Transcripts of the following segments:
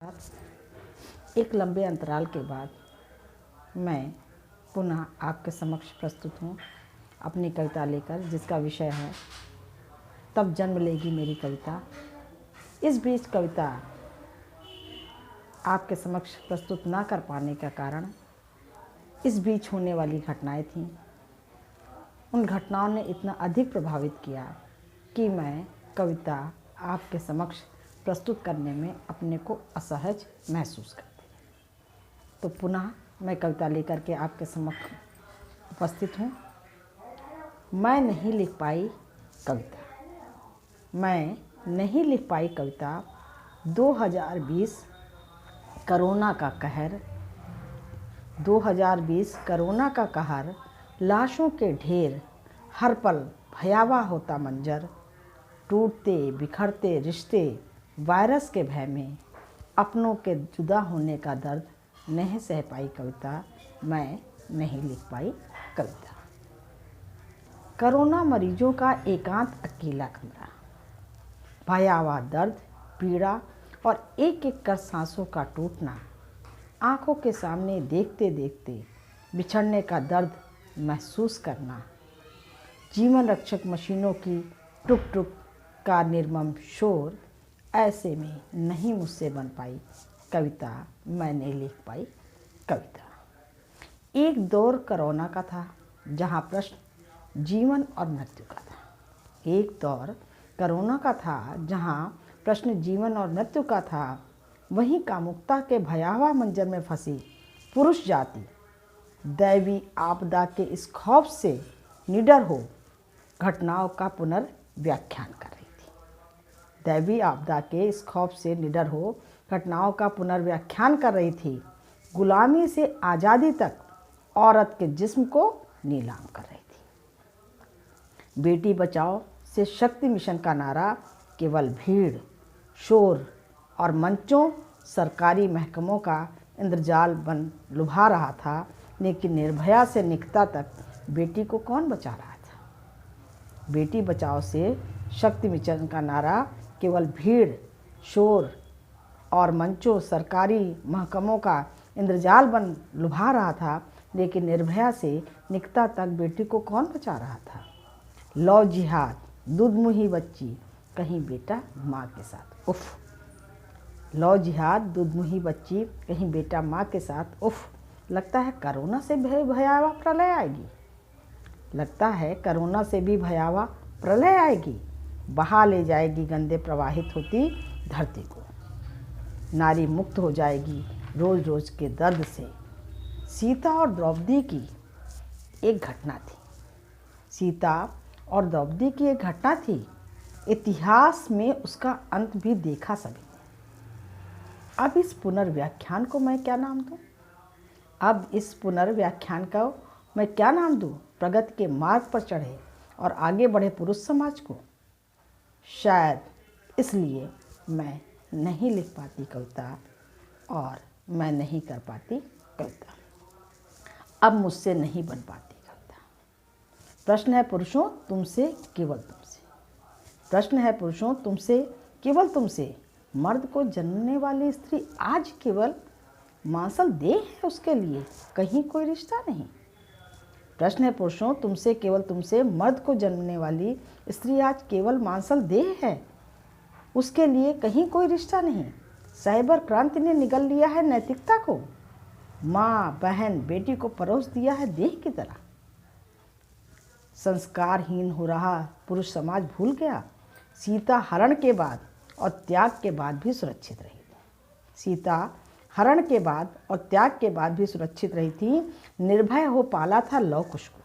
नमस्कार। एक लंबे अंतराल के बाद मैं पुनः आपके समक्ष प्रस्तुत हूँ अपनी कविता लेकर, जिसका विषय है तब जन्म लेगी मेरी कविता। इस बीच कविता आपके समक्ष प्रस्तुत ना कर पाने का कारण इस बीच होने वाली घटनाएं थीं। उन घटनाओं ने इतना अधिक प्रभावित किया कि मैं कविता आपके समक्ष प्रस्तुत करने में अपने को असहज महसूस करती। तो पुनः मैं कविता लेकर के आपके समक्ष उपस्थित हूँ। मैं नहीं लिख पाई कविता। मैं नहीं लिख पाई कविता। 2020 कोरोना का कहर, 2020 कोरोना का कहर, लाशों के ढेर, हर पल भयावह होता मंजर, टूटते बिखरते रिश्ते वायरस के भय में, अपनों के जुदा होने का दर्द नहीं सह पाई कविता। मैं नहीं लिख पाई कविता। कोरोना मरीजों का एकांत अकेला कमरा, भयावह दर्द, पीड़ा और एक एक कर सांसों का टूटना, आंखों के सामने देखते देखते बिछड़ने का दर्द महसूस करना, जीवन रक्षक मशीनों की टुक टुक का निर्मम शोर, ऐसे में नहीं मुझसे बन पाई कविता। मैं नहीं लिख पाई कविता। एक दौर कोरोना का था जहां प्रश्न जीवन और मृत्यु का था। एक दौर कोरोना का था जहां प्रश्न जीवन और मृत्यु का था। वहीं कामुकता के भयावह मंजर में फंसी पुरुष जाति दैवी आपदा के इस खौफ से निडर हो घटनाओं का पुनर्व्याख्यान कर रही थी। दैवी आपदा के इस खौफ से निडर हो घटनाओं का पुनर्व्याख्यान कर रही थी। गुलामी से आज़ादी तक औरत के जिस्म को नीलाम कर रही थी। बेटी बचाओ से शक्ति मिशन का नारा केवल भीड़, शोर और मंचों, सरकारी महकमों का इंद्रजाल बन लुभा रहा था, लेकिन निर्भया से निकता तक बेटी को कौन बचा रहा था। बेटी बचाओ से शक्ति मिशन का नारा केवल भीड़, शोर और मंचों, सरकारी महकमों का इंद्रजाल बन लुभा रहा था, लेकिन निर्भया से निकता तक बेटी को कौन बचा रहा था। लौ जिहाद, दूधमुही बच्ची, कहीं बेटा माँ के साथ, उफ। लौ जिहाद, दूधमुही बच्ची, कहीं बेटा माँ के साथ, उफ। लगता है कोरोना से भी भयावह प्रलय आएगी। लगता है कोरोना से भी भयावह प्रलय आएगी। बहा ले जाएगी गंदे प्रवाहित होती धरती को। नारी मुक्त हो जाएगी रोज रोज के दर्द से। सीता और द्रौपदी की एक घटना थी। सीता और द्रौपदी की एक घटना थी। इतिहास में उसका अंत भी देखा सभी ने। अब इस पुनर्व्याख्यान को मैं क्या नाम दूँ? अब इस पुनर्व्याख्यान का मैं क्या नाम दूँ? प्रगति के मार्ग पर चढ़े और आगे बढ़े पुरुष समाज को। शायद इसलिए मैं नहीं लिख पाती कविता और मैं नहीं कर पाती कविता। अब मुझसे नहीं बन पाती कविता। प्रश्न है पुरुषों तुमसे, केवल तुमसे। प्रश्न है पुरुषों तुमसे, केवल तुमसे। मर्द को जन्मने वाली स्त्री आज केवल मांसल देह है, उसके लिए कहीं कोई रिश्ता नहीं। प्रश्न है पुरुषों तुमसे, केवल तुमसे। मर्द को जन्मने वाली स्त्री आज केवल मांसल देह है, उसके लिए कहीं कोई रिश्ता नहीं। साइबर क्रांति ने निगल लिया है नैतिकता को। माँ, बहन, बेटी को परोस दिया है देह की तरह। संस्कारहीन हो रहा पुरुष समाज भूल गया सीता हरण के बाद और त्याग के बाद भी सुरक्षित रही। सीता हरण के बाद और त्याग के बाद भी सुरक्षित रही थी। निर्भय हो पाला था लव कुश को।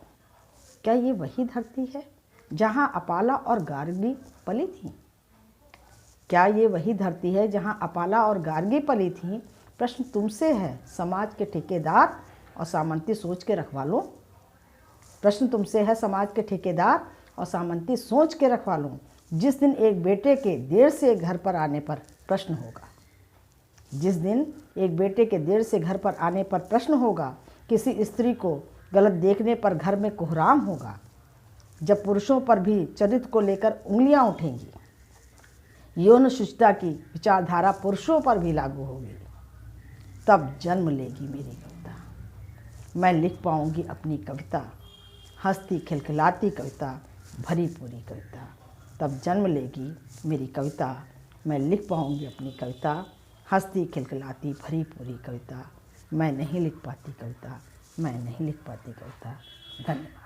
क्या ये वही धरती है जहाँ अपाला और गार्गी पली थी? क्या ये वही धरती है जहाँ अपाला और गार्गी पली थी? प्रश्न तुमसे है, समाज के ठेकेदार और सामंती सोच के रखवालों। प्रश्न तुमसे है, समाज के ठेकेदार और सामंती सोच के रखवालों। जिस दिन एक बेटे के देर से घर पर आने पर प्रश्न होगा, जिस दिन एक बेटे के देर से घर पर आने पर प्रश्न होगा, किसी स्त्री को गलत देखने पर घर में कोहराम होगा, जब पुरुषों पर भी चरित्र को लेकर उंगलियां उठेंगी। यौन शुचिता की विचारधारा पुरुषों पर भी लागू होगी, तब जन्म लेगी मेरी कविता। मैं लिख पाऊंगी अपनी कविता, हंसती खिलखिलाती कविता, भरी पूरी कविता। तब जन्म लेगी मेरी कविता। मैं लिख पाऊंगी अपनी कविता, हंसती खिलखिलाती भरी पूरी कविता। मैं नहीं लिख पाती कविता, मैं नहीं लिख पाती कविता। धन्यवाद।